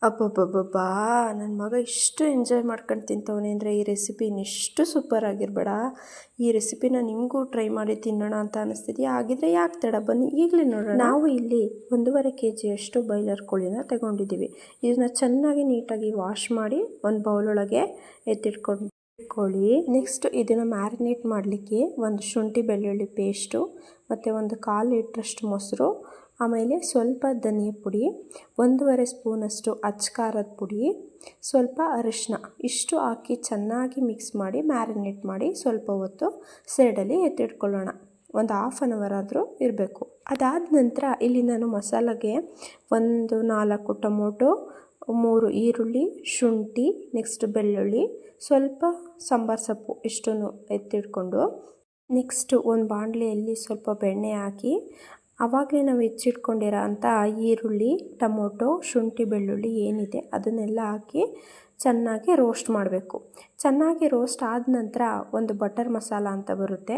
ಅಬ್ಬಬ್ಬಬ್ಬಬ್ಬಾ! ನನ್ನ ಮಗ ಇಷ್ಟು ಎಂಜಾಯ್ ಮಾಡ್ಕೊಂಡು ತಿಂತವನೆ ಅಂದರೆ ಈ ರೆಸಿಪಿ ಇನ್ನೆಷ್ಟು ಸೂಪರ್ ಆಗಿರಬೇಡ. ಈ ರೆಸಿಪಿನ ನಿಮಗೂ ಟ್ರೈ ಮಾಡಿ ತಿನ್ನೋಣ ಅಂತ ಅನಿಸ್ತಿದೆಯಾ? ಹಾಗಿದ್ರೆ ಯಾಕೆ ತಡ, ಬನ್ನಿ ಈಗಲೇ ನೋಡೋಣ. ನಾವು ಇಲ್ಲಿ 1.5 kg ಬಾಯ್ಲರ್ ಕೋಳಿನ ತಗೊಂಡಿದ್ದೀವಿ. ಇದನ್ನ ಚೆನ್ನಾಗಿ ನೀಟಾಗಿ ವಾಶ್ ಮಾಡಿ ಒಂದು ಬೌಲೊಳಗೆ ಎತ್ತಿಟ್ಕೊಳ್ಳಿ. ನೆಕ್ಸ್ಟ್ ಇದನ್ನು ಮ್ಯಾರಿನೇಟ್ ಮಾಡಲಿಕ್ಕೆ ಒಂದು ಶುಂಠಿ ಬೆಳ್ಳುಳ್ಳಿ ಪೇಸ್ಟು ಮತ್ತು ಒಂದು 1/4 ಲೀಟ್ರಷ್ಟು ಮೊಸರು, ಆಮೇಲೆ ಸ್ವಲ್ಪ ಧನಿಯಾ ಪುಡಿ, 1.5 ಸ್ಪೂನಷ್ಟು ಅಚ್ಚಕಾರದ ಪುಡಿ, ಸ್ವಲ್ಪ ಅರಿಶಿನ, ಇಷ್ಟು ಹಾಕಿ ಚೆನ್ನಾಗಿ ಮಿಕ್ಸ್ ಮಾಡಿ ಮ್ಯಾರಿನೇಟ್ ಮಾಡಿ ಸ್ವಲ್ಪ ಹೊತ್ತು ಸೈಡಲ್ಲಿ ಎತ್ತಿಟ್ಕೊಳ್ಳೋಣ. ಒಂದು 1/2 ಅವರ್ ಆದರೂ ಇರಬೇಕು. ಅದಾದ ನಂತರ ಇಲ್ಲಿ ನಾನು ಮಸಾಲೆಗೆ 4 ಟೊಮೊಟೊ, 3 ಈರುಳ್ಳಿ, ಶುಂಠಿ, ನೆಕ್ಸ್ಟ್ ಬೆಳ್ಳುಳ್ಳಿ, ಸ್ವಲ್ಪ ಸಾಂಬಾರು ಸೊಪ್ಪು ಇಷ್ಟನ್ನು ಎತ್ತಿಟ್ಕೊಂಡು ನೆಕ್ಸ್ಟ್ ಒಂದು ಬಾಣಲೆಯಲ್ಲಿ ಸ್ವಲ್ಪ ಬೆಣ್ಣೆ ಹಾಕಿ ಆವಾಗಲೇ ನಾವು ಹೆಚ್ಚಿಟ್ಕೊಂಡಿರೋ ಅಂಥ ಈರುಳ್ಳಿ, ಟೊಮೊಟೊ, ಶುಂಠಿ, ಬೆಳ್ಳುಳ್ಳಿ ಏನಿದೆ ಅದನ್ನೆಲ್ಲ ಹಾಕಿ ಚೆನ್ನಾಗಿ ರೋಸ್ಟ್ ಮಾಡಬೇಕು. ಚೆನ್ನಾಗಿ ರೋಸ್ಟ್ ಆದ ನಂತರ ಒಂದು ಬಟರ್ ಮಸಾಲ ಅಂತ ಬರುತ್ತೆ,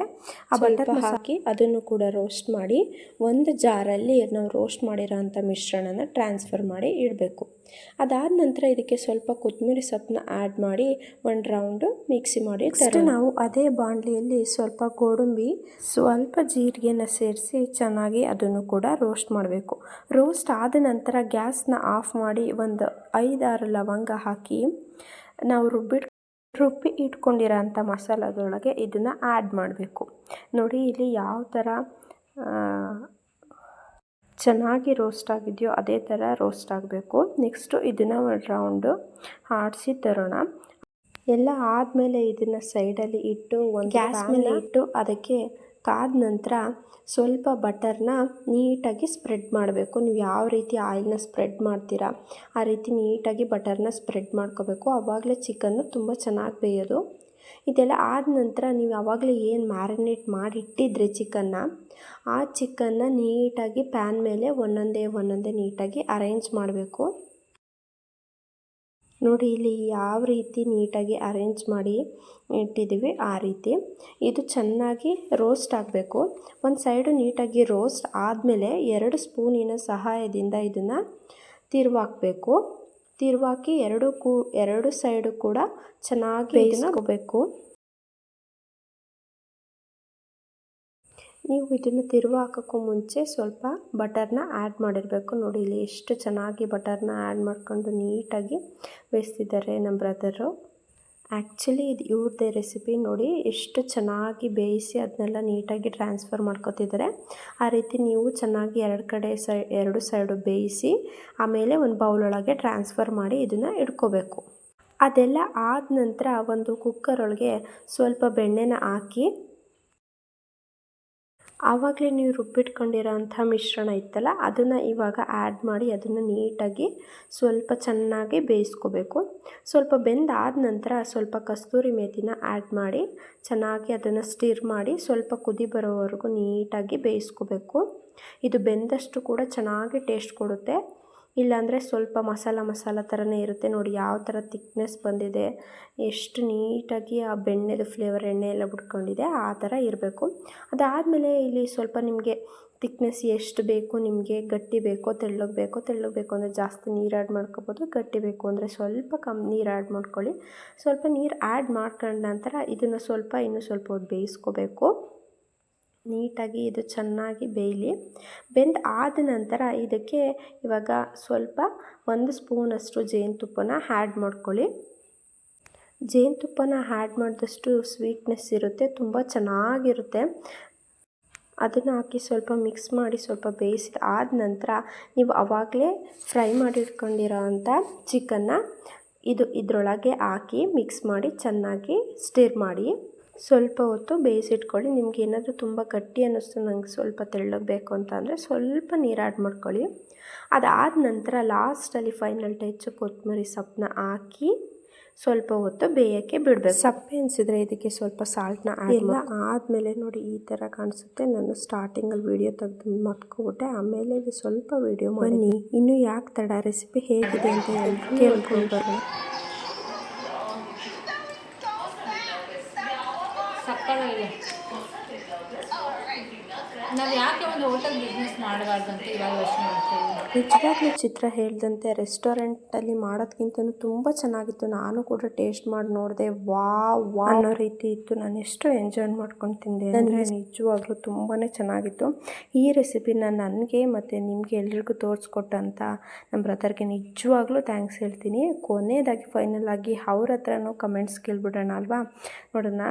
ಆ ಬಟರ್ ಹಾಕಿ ಅದನ್ನು ಕೂಡ ರೋಸ್ಟ್ ಮಾಡಿ ಒಂದು ಜಾರಲ್ಲಿ ನಾವು ರೋಸ್ಟ್ ಮಾಡಿರೋ ಅಂಥ ಮಿಶ್ರಣನ ಟ್ರಾನ್ಸ್ಫರ್ ಮಾಡಿ ಇಡಬೇಕು. ಅದಾದ ನಂತರ ಇದಕ್ಕೆ ಸ್ವಲ್ಪ ಕೊತ್ತಂಬರಿ ಸೊಪ್ಪನ್ನ ಆ್ಯಡ್ ಮಾಡಿ ಒಂದು ರೌಂಡು ಮಿಕ್ಸಿ ಮಾಡಿ ನಾವು ಅದೇ ಬಾಣಲಿಯಲ್ಲಿ ಸ್ವಲ್ಪ ಗೋಡಂಬಿ, ಸ್ವಲ್ಪ ಜೀರಿಗೆನ ಸೇರಿಸಿ ಚೆನ್ನಾಗಿ ಅದನ್ನು ಕೂಡ ರೋಸ್ಟ್ ಮಾಡಬೇಕು. ರೋಸ್ಟ್ ಆದ ನಂತರ ಗ್ಯಾಸ್ನ ಆಫ್ ಮಾಡಿ ಒಂದು 5-6 ಲವಂಗ ಹಾಕಿ ನಾವು ರುಬ್ಬಿ ಇಟ್ಕೊಂಡಿರೋ ಅಂಥ ಮಸಾಲದೊಳಗೆ ಇದನ್ನು ಆ್ಯಡ್ ಮಾಡಬೇಕು. ನೋಡಿ ಇಲ್ಲಿ ಯಾವ ಥರ ಚೆನ್ನಾಗಿ ರೋಸ್ಟ್ ಆಗಿದೆಯೋ ಅದೇ ಥರ ರೋಸ್ಟ್ ಆಗಬೇಕು. ನೆಕ್ಸ್ಟು ಇದನ್ನು ಒಂದು ರೌಂಡು ಆಡಿಸಿ ತರೋಣ. ಎಲ್ಲ ಆದಮೇಲೆ ಇದನ್ನು ಸೈಡಲ್ಲಿ ಇಟ್ಟು ಒಂದು ಗ್ಯಾಸ್ ಮೇಲೆ ಇಟ್ಟು ಅದಕ್ಕೆ ಕಾದ ನಂತರ ಸ್ವಲ್ಪ ಬಟರ್ನ ನೀಟಾಗಿ ಸ್ಪ್ರೆಡ್ ಮಾಡಬೇಕು. ನೀವು ಯಾವ ರೀತಿ ಆಯಿಲ್ನ ಸ್ಪ್ರೆಡ್ ಮಾಡ್ತೀರಾ ಆ ರೀತಿ ನೀಟಾಗಿ ಬಟರ್ನ ಸ್ಪ್ರೆಡ್ ಮಾಡ್ಕೋಬೇಕು. ಆವಾಗಲೇ ಚಿಕನ್ನು ತುಂಬ ಚೆನ್ನಾಗಿ ಬೇಯೋದು. ಇದೆಲ್ಲ ಆದ ನಂತರ ನೀವು ಆವಾಗಲೇ ಏನು ಮ್ಯಾರಿನೇಟ್ ಮಾಡಿಟ್ಟಿದ್ರೆ ಆ ಚಿಕನ್ನ ನೀಟಾಗಿ ಪ್ಯಾನ್ ಮೇಲೆ ಒಂದೊಂದೇ ನೀಟಾಗಿ ಅರೇಂಜ್ ಮಾಡಬೇಕು. ನೋಡಿ ಇಲ್ಲಿ ಯಾವ ರೀತಿ ನೀಟಾಗಿ ಅರೇಂಜ್ ಮಾಡಿ ಇಟ್ಟಿದ್ದೀವಿ ಆ ರೀತಿ. ಇದು ಚೆನ್ನಾಗಿ ರೋಸ್ಟ್ ಆಗಬೇಕು. ಒಂದು ಸೈಡು ನೀಟಾಗಿ ರೋಸ್ಟ್ ಆದಮೇಲೆ 2 ಸ್ಪೂನಿನ ಸಹಾಯದಿಂದ ಇದನ್ನು ತಿರುವಾಕಬೇಕು. ತಿರುವಾಕಿ ಎರಡು ಸೈಡು ಕೂಡ ಚೆನ್ನಾಗಿ ಬೇಯಿಸ್ಕೋಬೇಕು. ನೀವು ಇದನ್ನು ತಿರುವು ಹಾಕೋಕ್ಕೂ ಮುಂಚೆ ಸ್ವಲ್ಪ ಬಟರ್ನ ಆ್ಯಡ್ ಮಾಡಿರಬೇಕು. ನೋಡಿ ಇಲ್ಲಿ ಎಷ್ಟು ಚೆನ್ನಾಗಿ ಬಟರ್ನ ಆ್ಯಡ್ ಮಾಡ್ಕೊಂಡು ನೀಟಾಗಿ ಬೇಯಿಸ್ತಿದ್ದಾರೆ ನಮ್ಮ ಬ್ರದರು. ಆ್ಯಕ್ಚುಲಿ ಇದು ಇವ್ರದ್ದೇ ರೆಸಿಪಿ. ನೋಡಿ ಎಷ್ಟು ಚೆನ್ನಾಗಿ ಬೇಯಿಸಿ ಅದನ್ನೆಲ್ಲ ನೀಟಾಗಿ ಟ್ರಾನ್ಸ್ಫರ್ ಮಾಡ್ಕೊತಿದ್ದಾರೆ. ಆ ರೀತಿ ನೀವು ಚೆನ್ನಾಗಿ ಎರಡು ಸೈಡು ಬೇಯಿಸಿ ಆಮೇಲೆ ಒಂದು ಬೌಲೊಳಗೆ ಟ್ರಾನ್ಸ್ಫರ್ ಮಾಡಿ ಇದನ್ನು ಇಟ್ಕೋಬೇಕು. ಅದೆಲ್ಲ ಆದ ನಂತರ ಒಂದು ಕುಕ್ಕರೊಳಗೆ ಸ್ವಲ್ಪ ಬೆಣ್ಣೆನ ಹಾಕಿ ಆವಾಗಲೇ ನೀವು ರುಬ್ಬಿಟ್ಕೊಂಡಿರೋ ಅಂಥ ಮಿಶ್ರಣ ಇತ್ತಲ್ಲ ಅದನ್ನು ಇವಾಗ ಆ್ಯಡ್ ಮಾಡಿ ಅದನ್ನು ನೀಟಾಗಿ ಸ್ವಲ್ಪ ಚೆನ್ನಾಗಿ ಬೇಯಿಸ್ಕೋಬೇಕು. ಸ್ವಲ್ಪ ಬೆಂದಾದ ನಂತರ ಸ್ವಲ್ಪ ಕಸ್ತೂರಿ ಮೇಥಿನ ಆ್ಯಡ್ ಮಾಡಿ ಚೆನ್ನಾಗಿ ಅದನ್ನು ಸ್ಟಿರ್ ಮಾಡಿ ಸ್ವಲ್ಪ ಕುದಿ ಬರೋವರೆಗೂ ನೀಟಾಗಿ ಬೇಯಿಸ್ಕೋಬೇಕು. ಇದು ಬೆಂದಷ್ಟು ಕೂಡ ಚೆನ್ನಾಗಿ ಟೇಸ್ಟ್ ಕೊಡುತ್ತೆ. ಇಲ್ಲಾಂದರೆ ಸ್ವಲ್ಪ ಮಸಾಲ ಥರನೇ ಇರುತ್ತೆ. ನೋಡಿ ಯಾವ ಥರ ತಿಕ್ನೆಸ್ ಬಂದಿದೆ, ಎಷ್ಟು ನೀಟಾಗಿ ಆ ಬೆಣ್ಣೆದು ಫ್ಲೇವರ್ ಎಣ್ಣೆ ಎಲ್ಲ ಬಿಟ್ಕೊಂಡಿದೆ ಆ ಥರ ಇರಬೇಕು. ಅದಾದಮೇಲೆ ಇಲ್ಲಿ ಸ್ವಲ್ಪ ನಿಮಗೆ ತಿಕ್ನೆಸ್ ಎಷ್ಟು ಬೇಕು ನಿಮಗೆ, ಗಟ್ಟಿ ಬೇಕೋ ತೆಳ್ಳಗೆ ಬೇಕೋ ಅಂದರೆ ಜಾಸ್ತಿ ನೀರು ಆ್ಯಡ್ ಮಾಡ್ಕೋಬೋದು, ಗಟ್ಟಿ ಬೇಕು ಅಂದರೆ ಸ್ವಲ್ಪ ಕಮ್ಮಿ ನೀರು ಆ್ಯಡ್ ಮಾಡ್ಕೊಳ್ಳಿ. ಸ್ವಲ್ಪ ನೀರು ಆ್ಯಡ್ ಮಾಡ್ಕೊಂಡ ನಂತರ ಇದನ್ನು ಇನ್ನೂ ಸ್ವಲ್ಪ ಹೊತ್ತು ಬೇಯಿಸ್ಕೋಬೇಕು. ನೀಟಾಗಿ ಇದು ಚೆನ್ನಾಗಿ ಬೇಯಲಿ. ಆದ ನಂತರ ಇದಕ್ಕೆ ಇವಾಗ ಸ್ವಲ್ಪ 1 ಸ್ಪೂನಷ್ಟು ಜೇನುತುಪ್ಪನ ಆ್ಯಡ್ ಮಾಡ್ಕೊಳ್ಳಿ. ಜೇನುತುಪ್ಪನ ಆ್ಯಡ್ ಮಾಡಿದಷ್ಟು ಸ್ವೀಟ್ನೆಸ್ ಇರುತ್ತೆ, ತುಂಬ ಚೆನ್ನಾಗಿರುತ್ತೆ. ಅದನ್ನು ಹಾಕಿ ಸ್ವಲ್ಪ ಮಿಕ್ಸ್ ಮಾಡಿ ಸ್ವಲ್ಪ ಆದ ನಂತರ ನೀವು ಆವಾಗಲೇ ಫ್ರೈ ಮಾಡಿ ಇಟ್ಕೊಂಡಿರೋ ಅಂಥ ಚಿಕನ್ನ ಇದರೊಳಗೆ ಹಾಕಿ ಮಿಕ್ಸ್ ಮಾಡಿ ಚೆನ್ನಾಗಿ ಸ್ಟಿರ್ ಮಾಡಿ ಸ್ವಲ್ಪ ಹೊತ್ತು ಬೇಯಿಸಿಟ್ಕೊಳ್ಳಿ. ನಿಮ್ಗೆ ಏನಾದರೂ ತುಂಬ ಗಟ್ಟಿ ಅನ್ನಿಸ್ತು, ನಂಗೆ ಸ್ವಲ್ಪ ತೆಳ್ಳಗೆ ಬೇಕು ಅಂತ ಅಂದರೆ ಸ್ವಲ್ಪ ನೀರು ಆ್ಯಡ್ ಮಾಡ್ಕೊಳ್ಳಿ. ಅದಾದ ನಂತರ ಲಾಸ್ಟಲ್ಲಿ ಫೈನಲ್ ಟಚ್ ಕೊತ್ತಂಬರಿ ಸೊಪ್ಪನ್ನ ಹಾಕಿ ಸ್ವಲ್ಪ ಹೊತ್ತು ಬೇಯೋಕ್ಕೆ ಬಿಡಬೇಕು. ಸಪ್ಪೆ ಅನಿಸಿದರೆ ಇದಕ್ಕೆ ಸ್ವಲ್ಪ ಸಾಲ್ಟ್ನ ಆ್ಯಡ್ ಆದಮೇಲೆ ನೋಡಿ ಈ ಥರ ಕಾಣಿಸುತ್ತೆ. ನಾನು ಸ್ಟಾರ್ಟಿಂಗಲ್ಲಿ ವೀಡಿಯೋ ತೆಗೆದು ಮರ್ತ್ಕೊಬಿಟ್ಟೆ, ಆಮೇಲೆ ಸ್ವಲ್ಪ ವೀಡಿಯೋ ಬನ್ನಿ. ಇನ್ನೂ ಯಾಕೆ ತಡ, ರೆಸಿಪಿ ಹೇಗಿದೆ ಅಂತ ಕೇಳ್ಕೊಂಡು ಬರೋಣ. ನಾವು ಯಾಕೆ ಒಂದು ಹೋಟೆಲ್ ಬಿಸ್ನೆಸ್ ಮಾಡಬಾರ್ದು ಅಂತ ಇವಾಗ ಯೋಚನೆ ಮಾಡ್ತೀವಿ. ನಿಜವಾಗ್ಲೂ ಚಿತ್ರ ಹೇಳ್ದಂತೆ ರೆಸ್ಟೋರೆಂಟಲ್ಲಿ ಮಾಡೋದ್ಕಿಂತನೂ ತುಂಬ ಚೆನ್ನಾಗಿತ್ತು. ನಾನು ಕೂಡ ಟೇಸ್ಟ್ ಮಾಡಿ ನೋಡಿದೆ. ವಾವ್ ವಾವ್ ಅನ್ನೋ ರೀತಿ ಇತ್ತು. ನಾನು ಎಷ್ಟು ಎಂಜಾಯ್ ಮಾಡ್ಕೊಂಡು ತಿಂದೆ ಅಂದರೆ ನಿಜವಾಗ್ಲೂ ತುಂಬಾ ಚೆನ್ನಾಗಿತ್ತು. ಈ ರೆಸಿಪಿನ ನನಗೆ ಮತ್ತು ನಿಮಗೆ ಎಲ್ರಿಗೂ ತೋರಿಸ್ಕೊಟ್ಟಂಥ ನಮ್ಮ ಬ್ರದರ್ಗೆ ನಿಜವಾಗ್ಲೂ ಥ್ಯಾಂಕ್ಸ್ ಹೇಳ್ತೀನಿ. ಕೊನೆಯದಾಗಿ ಫೈನಲ್ ಆಗಿ ಅವ್ರ ಹತ್ರನೂ ಕಮೆಂಟ್ಸ್ ಕೇಳ್ಬಿಡೋಣ ಅಲ್ವಾ? ನೋಡೋಣ.